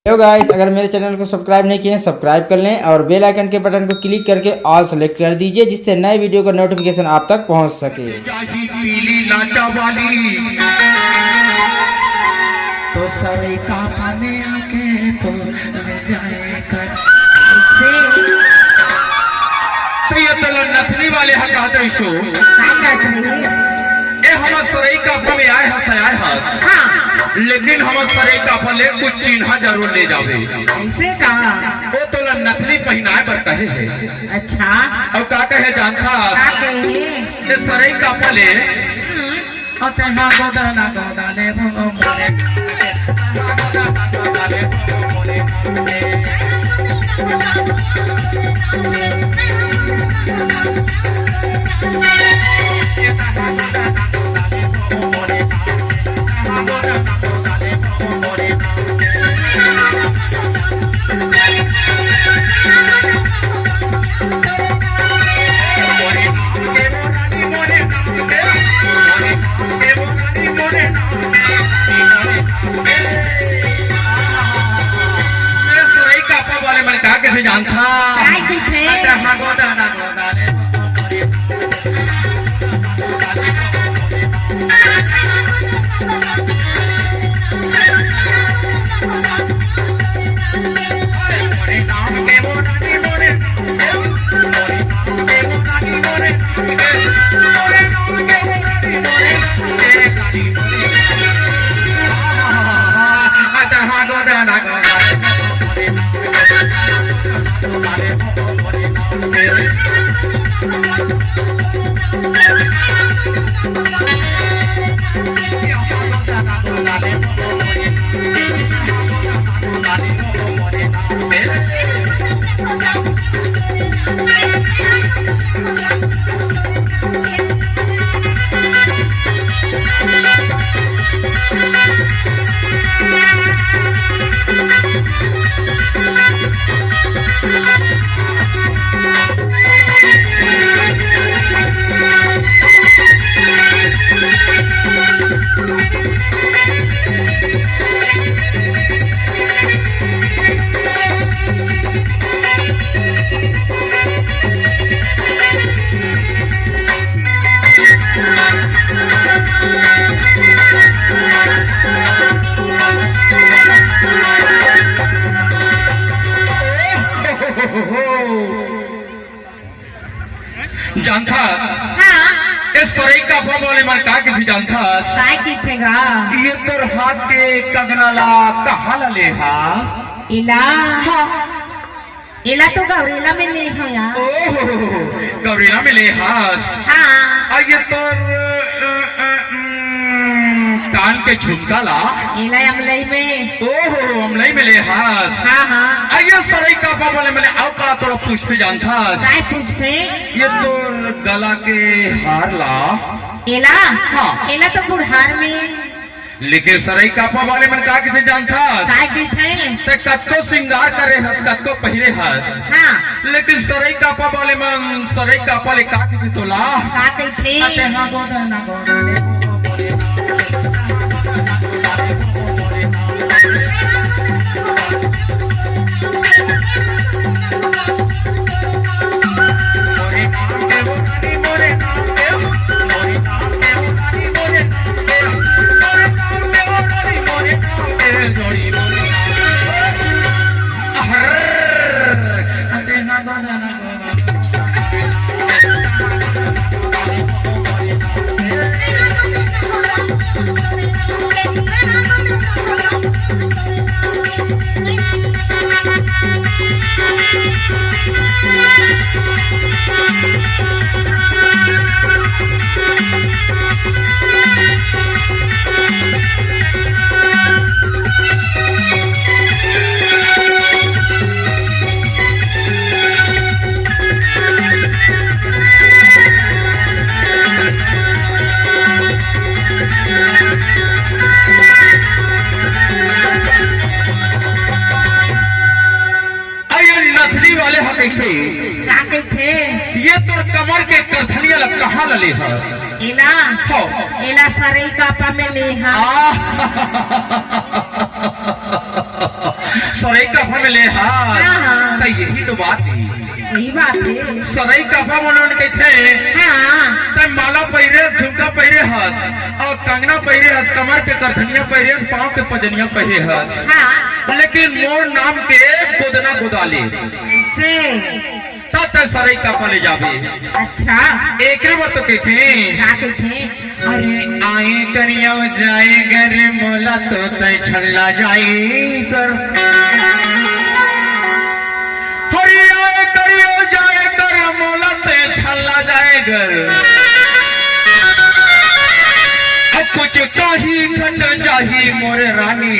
Hello guys, अगर मेरे channel को सब्सक्राइब नहीं किए हैं सब्सक्राइब कर लें और बेल आइकन के बटन को क्लिक करके ऑल सेलेक्ट कर दीजिए, जिससे नए वीडियो का नोटिफिकेशन आप तक पहुंच सके। पीली लाचा वाली तो सरे का पाने आके तो जाए कर तो ये तो नथनी वाले हकात शो ए हम सरे का में आए हस लेकिन हम सरे का फले कुछ चिन्ह जरूर ले जावे। ऐसे कहा वो तो नथनी पहनाए पर कहे है। अच्छा और का कहे जानता का कहे सरे का फले अतना गोदाना गोदाने मोरे जानता जानता इस सरे का बम वाले मन का किसी जानता दिखेगा ये तोर हाथ के कंगनाला कहाला ले हास इला इला तो गौरीला में ले हो यार। ओह गौरीला में ले हास हाँ ये तोर कान के झुमका ला इला अमलई में। ओह अमलई में ले हास हाँ हाँ आइए सरे का बम वाले मैंने आओ का तोरा पूछते जानता काय पूछते ये तोर गला के हार ला इला हाँ। इला तो बुढ़ार में लेकिन सराई कापा वाले मन का किसे जानता काय दिखे ते कतको श्रृंगार करे हस कतको पहिरे हस हाँ लेकिन सराई कापा वाले मन सराई कापा ले का किसे तोला का दिखे अते हां गोदा ना गोदा ने मोरे नाम के वो रानी मोरे नाम के मोरे नाम के वो रानी मोरे नाम के मोरे नाम के वो रानी मोरे नाम के जोड़ी मोरे अते ना गोदा ना नथनी वाले कैसे का दिखे ये तोर कमर के करधनिया ला कहाँ लले है इला हो इला सरई कापा में ले हा सरई कफा में ले हाथ हाँ। तो यही तो बात है यही बात है। सरई कफा मनोन कहते हाँ तो माला पहिरे झुमका पहिरे हस और कंगना पहिरे हस कमर के करधनिया पहिरे हस पाँव के पजनिया पहिरे हस हाँ लेकिन मोर नाम के गोदना गोदाले से तब सरई कफा ले जाबे। अच्छा एक बार तो कहते क्या कहते? अरे आए करियो जाए घर मोला तो तय छल्ला जाए कर हरी आए करियो जाए कर मोला तय छल्ला जाए घर अब कुछ काही घट जाही मोरे रानी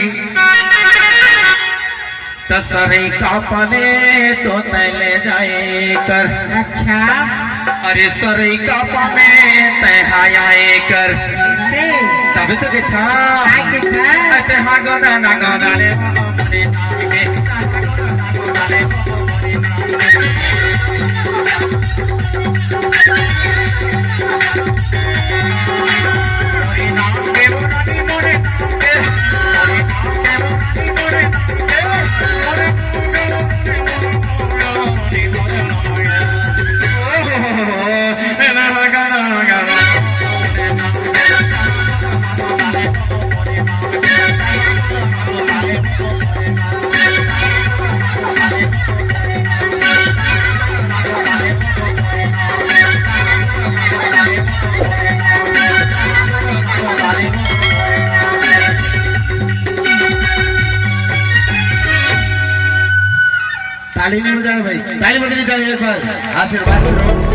तसरे का पाले तो तय ले जाए कर। अच्छा अरे सरई का पामे तय हायाए कर से तब तो देखा क्या कहता? ते हा गोदा ना गोदा ले मोरे नाम के गोदा ले मोरे नाम के मोरे नाम के मोरे नाम के ताली नहीं बजाओ भाई, ताली बजनी चाहिए एक बार, आशीर्वाद से